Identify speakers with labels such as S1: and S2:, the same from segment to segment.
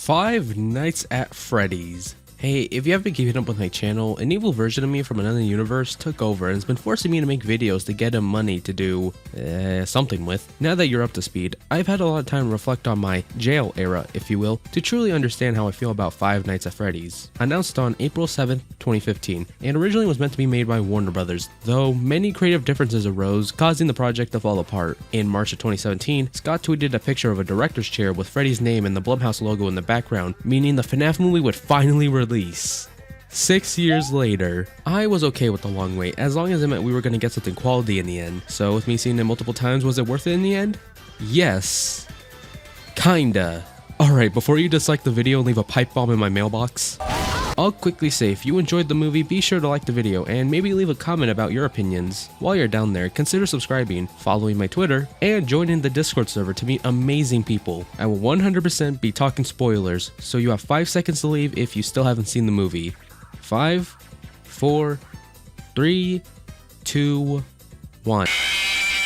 S1: Five Nights at Freddy's. Hey, if you haven't been keeping up with my channel, an evil version of me from another universe took over and has been forcing me to make videos to get him money to do something with. Now that you're up to speed, I've had a lot of time to reflect on my jail era, if you will, to truly understand how I feel about Five Nights at Freddy's. Announced on April 7th, 2015, and originally was meant to be made by Warner Brothers, though many creative differences arose, causing the project to fall apart. In March of 2017, Scott tweeted a picture of a director's chair with Freddy's name and the Blumhouse logo in the background, meaning the FNaF movie would finally release. 6 years later, I was okay with the long wait, as long as it meant we were going to get something quality in the end. So with me seeing it multiple times, was it worth it in the end? Yes. Kinda. Alright, before you dislike the video and leave a pipe bomb in my mailbox, I'll quickly say if you enjoyed the movie, be sure to like the video and maybe leave a comment about your opinions. While you're down there, consider subscribing, following my Twitter, and joining the Discord server to meet amazing people. I will 100% be talking spoilers, so you have 5 seconds to leave if you still haven't seen the movie. 5, 4, 3, 2, 1.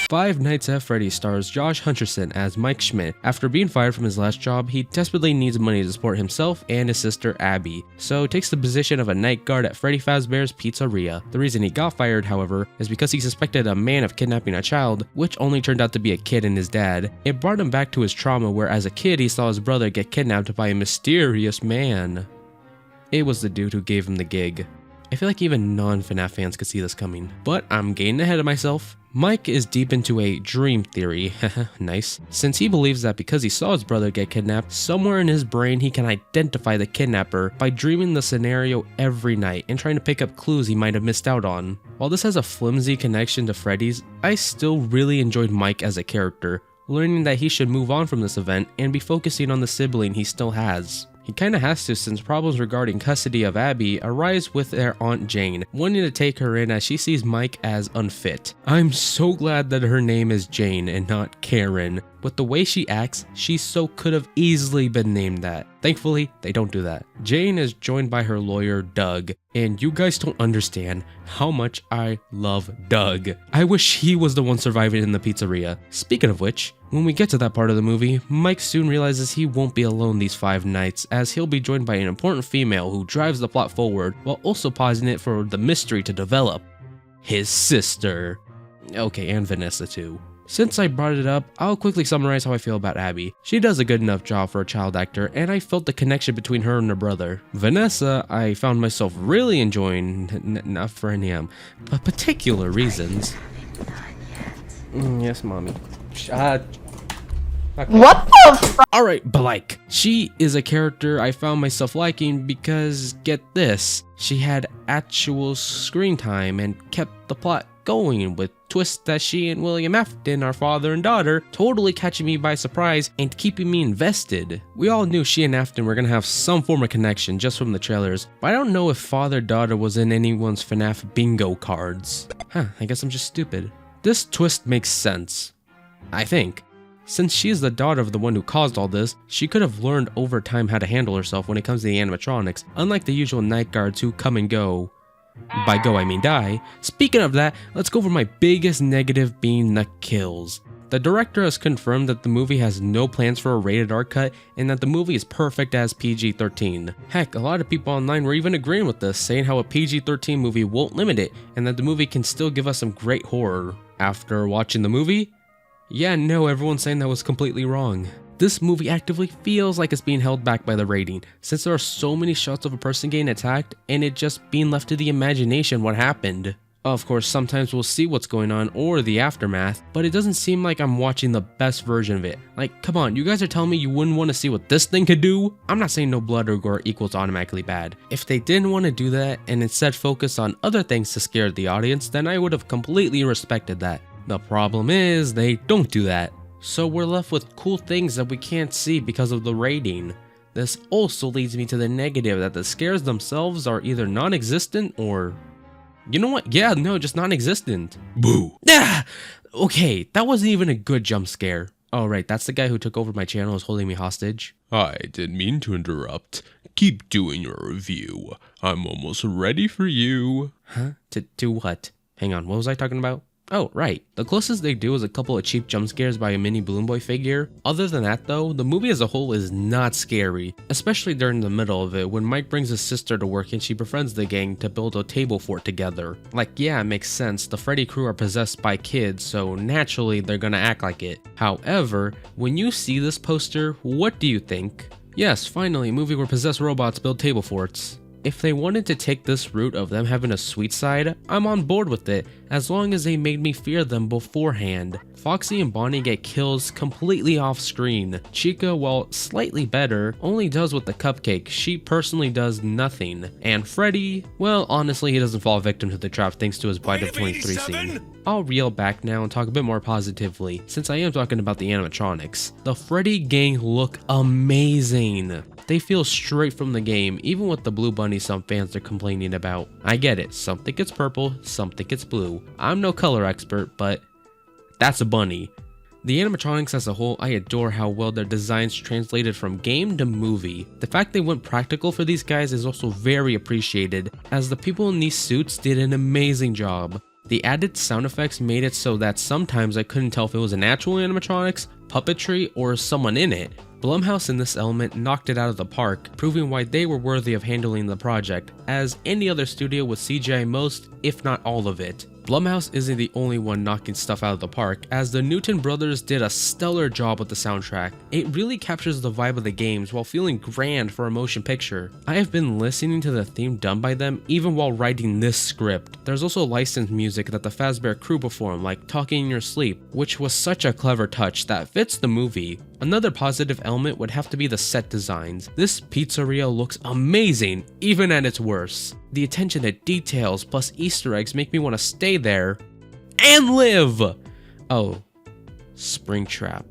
S1: Five Nights at Freddy's stars Josh Hutcherson as Mike Schmidt. After being fired from his last job, he desperately needs money to support himself and his sister Abby, so takes the position of a night guard at Freddy Fazbear's Pizzeria. The reason he got fired, however, is because he suspected a man of kidnapping a child, which only turned out to be a kid and his dad. It brought him back to his trauma where as a kid he saw his brother get kidnapped by a mysterious man. It was the dude who gave him the gig. I feel like even non-FNaF fans could see this coming, but I'm getting ahead of myself. Mike is deep into a dream theory, nice, since he believes that because he saw his brother get kidnapped, somewhere in his brain he can identify the kidnapper by dreaming the scenario every night and trying to pick up clues he might have missed out on. While this has a flimsy connection to Freddy's, I still really enjoyed Mike as a character, learning that he should move on from this event and be focusing on the sibling he still has. He kinda has to, since problems regarding custody of Abby arise with their Aunt Jane, wanting to take her in as she sees Mike as unfit. I'm so glad that her name is Jane and not Karen. With the way she acts, she so could have easily been named that. Thankfully, they don't do that. Jane is joined by her lawyer, Doug, and you guys don't understand how much I love Doug. I wish he was the one surviving in the pizzeria. Speaking of which, when we get to that part of the movie, Mike soon realizes he won't be alone these 5 nights, as he'll be joined by an important female who drives the plot forward while also pausing it for the mystery to develop. His sister. Okay, and Vanessa too. Since I brought it up, I'll quickly summarize how I feel about Abby. She does a good enough job for a child actor, and I felt the connection between her and her brother. Vanessa, I found myself really enjoying, not for any particular reasons. Yes, mommy. Okay.
S2: What the f-
S1: Alright, but like, she is a character I found myself liking because, get this, she had actual screen time and kept the plot going with twists that she and William Afton are father and daughter, totally catching me by surprise and keeping me invested. We all knew she and Afton were gonna have some form of connection just from the trailers, but I don't know if father-daughter was in anyone's FNaF bingo cards. I guess I'm just stupid. This twist makes sense, I think. Since she is the daughter of the one who caused all this, she could have learned over time how to handle herself when it comes to the animatronics, unlike the usual night guards who come and go. By go, I mean die. Speaking of that, let's go over my biggest negative being the kills. The director has confirmed that the movie has no plans for a rated R cut and that the movie is perfect as PG-13. Heck, a lot of people online were even agreeing with this, saying how a PG-13 movie won't limit it and that the movie can still give us some great horror. After watching the movie? Yeah, no, everyone's saying that was completely wrong. This movie actively feels like it's being held back by the rating, since there are so many shots of a person getting attacked and it just being left to the imagination what happened. Of course, sometimes we'll see what's going on or the aftermath, but it doesn't seem like I'm watching the best version of it. Like, come on, you guys are telling me you wouldn't want to see what this thing could do? I'm not saying no blood or gore equals automatically bad. If they didn't want to do that and instead focus on other things to scare the audience, then I would have completely respected that. The problem is, they don't do that. So we're left with cool things that we can't see because of the rating. This also leads me to the negative that the scares themselves are either non-existent or... You know what? Yeah, no, just non-existent. Boo. Ah! Okay, that wasn't even a good jump scare. Oh right, that's the guy who took over my channel and was holding me hostage.
S3: I didn't mean to interrupt. Keep doing your review. I'm almost ready for you.
S1: Huh? To what? Hang on, what was I talking about? Oh, right. The closest they do is a couple of cheap jump scares by a mini Balloon Boy figure. Other than that though, the movie as a whole is not scary, especially during the middle of it when Mike brings his sister to work and she befriends the gang to build a table fort together. Like, yeah, it makes sense, the Freddy crew are possessed by kids, so naturally they're gonna act like it. However, when you see this poster, what do you think? Yes, finally, a movie where possessed robots build table forts. If they wanted to take this route of them having a sweet side, I'm on board with it, as long as they made me fear them beforehand. Foxy and Bonnie get kills completely off screen. Chica, while slightly better, only does with the cupcake, she personally does nothing. And Freddy, well honestly he doesn't fall victim to the trap thanks to his Bite of 23 scene. I'll reel back now and talk a bit more positively, since I am talking about the animatronics. The Freddy gang look amazing. They feel straight from the game, even with the blue bunny some fans are complaining about. I get it, something gets purple, something gets blue. I'm no color expert, but that's a bunny. The animatronics as a whole, I adore how well their designs translated from game to movie. The fact they went practical for these guys is also very appreciated, as the people in these suits did an amazing job. The added sound effects made it so that sometimes I couldn't tell if it was an actual animatronics, puppetry, or someone in it. Blumhouse in this element knocked it out of the park, proving why they were worthy of handling the project, as any other studio would CGI most, if not all of it. Blumhouse isn't the only one knocking stuff out of the park, as the Newton brothers did a stellar job with the soundtrack. It really captures the vibe of the games while feeling grand for a motion picture. I have been listening to the theme done by them even while writing this script. There's also licensed music that the Fazbear crew perform, like Talking in Your Sleep, which was such a clever touch that fits the movie. Another positive element would have to be the set designs. This pizzeria looks amazing, even at its worst. The attention to details plus Easter eggs make me want to stay there and live! Oh, Springtrap.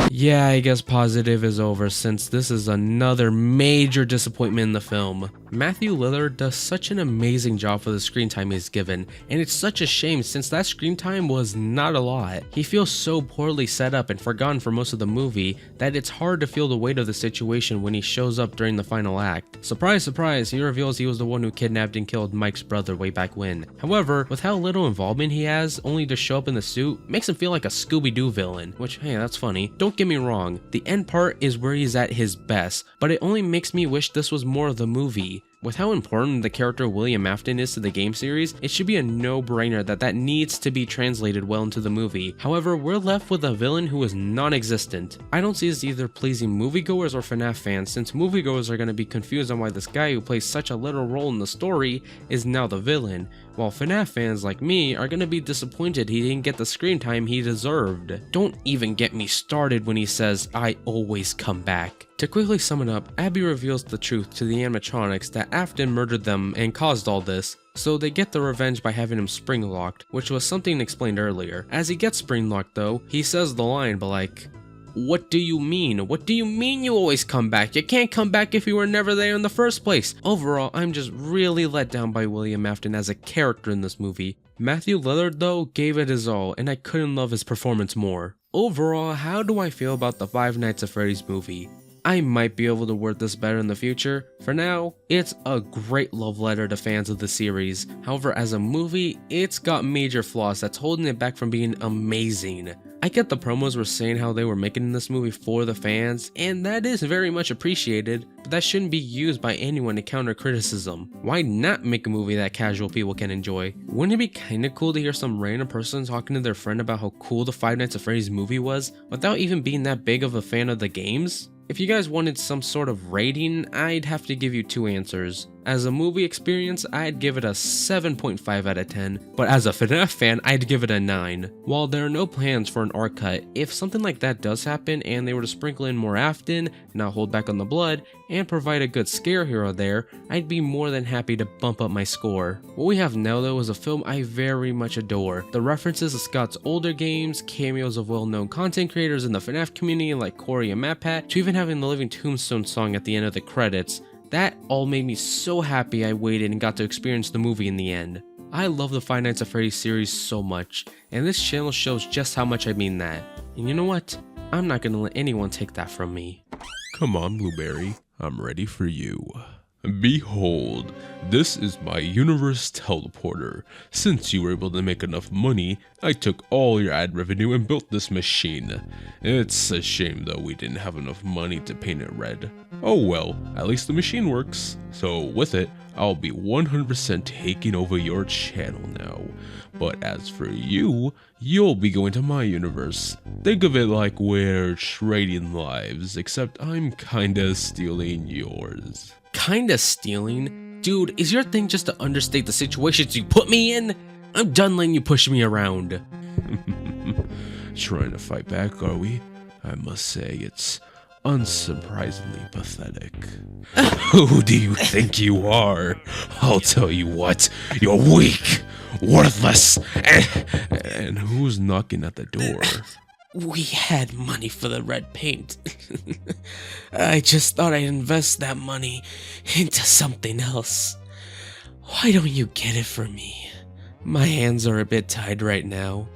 S1: Yeah, I guess positive is over since this is another major disappointment in the film. Matthew Lillard does such an amazing job for the screen time he's given, and it's such a shame since that screen time was not a lot. He feels so poorly set up and forgotten for most of the movie that it's hard to feel the weight of the situation when he shows up during the final act. Surprise, surprise, he reveals he was the one who kidnapped and killed Mike's brother way back when. However, with how little involvement he has, only to show up in the suit, makes him feel like a Scooby-Doo villain, which, hey, that's funny. Don't get me wrong, the end part is where he's at his best, but it only makes me wish this was more of the movie. With how important the character William Afton is to the game series, it should be a no-brainer that needs to be translated well into the movie. However, we're left with a villain who is non-existent. I don't see this either pleasing moviegoers or FNAF fans, since moviegoers are going to be confused on why this guy who plays such a little role in the story is now the villain, while FNAF fans like me are going to be disappointed he didn't get the screen time he deserved. Don't even get me started when he says, "I always come back." To quickly sum it up, Abby reveals the truth to the animatronics that Afton murdered them and caused all this, so they get the revenge by having him spring locked, which was something explained earlier. As he gets spring locked though, he says the line, but like, what do you mean? What do you mean you always come back? You can't come back if you were never there in the first place. Overall, I'm just really let down by William Afton as a character in this movie. Matthew Lillard though gave it his all, and I couldn't love his performance more. Overall, how do I feel about the Five Nights at Freddy's movie? I might be able to word this better in the future. For now, it's a great love letter to fans of the series. However, as a movie, it's got major flaws that's holding it back from being amazing. I get the promos were saying how they were making this movie for the fans, and that is very much appreciated, but that shouldn't be used by anyone to counter criticism. Why not make a movie that casual people can enjoy? Wouldn't it be kinda cool to hear some random person talking to their friend about how cool the Five Nights at Freddy's movie was, without even being that big of a fan of the games? If you guys wanted some sort of rating, I'd have to give you two answers. As a movie experience, I'd give it a 7.5 out of 10, but as a FNAF fan, I'd give it a 9. While there are no plans for an arc cut, if something like that does happen and they were to sprinkle in more Afton, not hold back on the blood, and provide a good scare hero there, I'd be more than happy to bump up my score. What we have now though is a film I very much adore. The references to Scott's older games, cameos of well-known content creators in the FNAF community like Corey and MatPat, to even having the Living Tombstone song at the end of the credits. That all made me so happy I waited and got to experience the movie in the end. I love the Five Nights at Freddy's series so much, and this channel shows just how much I mean that. And you know what? I'm not gonna let anyone take that from me.
S3: Come on, Blueberry. I'm ready for you. Behold, this is my universe teleporter. Since you were able to make enough money, I took all your ad revenue and built this machine. It's a shame though we didn't have enough money to paint it red. Oh well, at least the machine works. So with it, I'll be 100% taking over your channel now. But as for you, you'll be going to my universe. Think of it like we're trading lives, except I'm kinda stealing yours.
S1: Kinda stealing? Dude, is your thing just to understate the situations you put me in? I'm done letting you push me around.
S3: Trying to fight back, are we? I must say it's unsurprisingly pathetic. Who do you think you are? I'll tell you what, you're weak, worthless, and who's knocking at the door?
S1: We had money for the red paint. I just thought I'd invest that money into something else. Why don't you get it for me? My hands are a bit tied right now.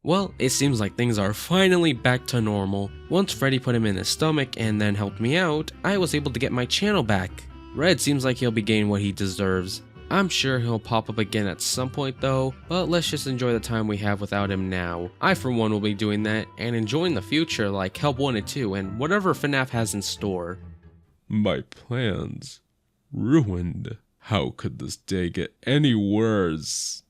S1: Well, it seems like things are finally back to normal. Once Freddy put him in his stomach and then helped me out, I was able to get my channel back. Red seems like he'll be getting what he deserves. I'm sure he'll pop up again at some point though, but let's just enjoy the time we have without him now. I for one will be doing that and enjoying the future like Help 1 and 2 and whatever FNAF has in store.
S3: My plans ruined. How could this day get any worse?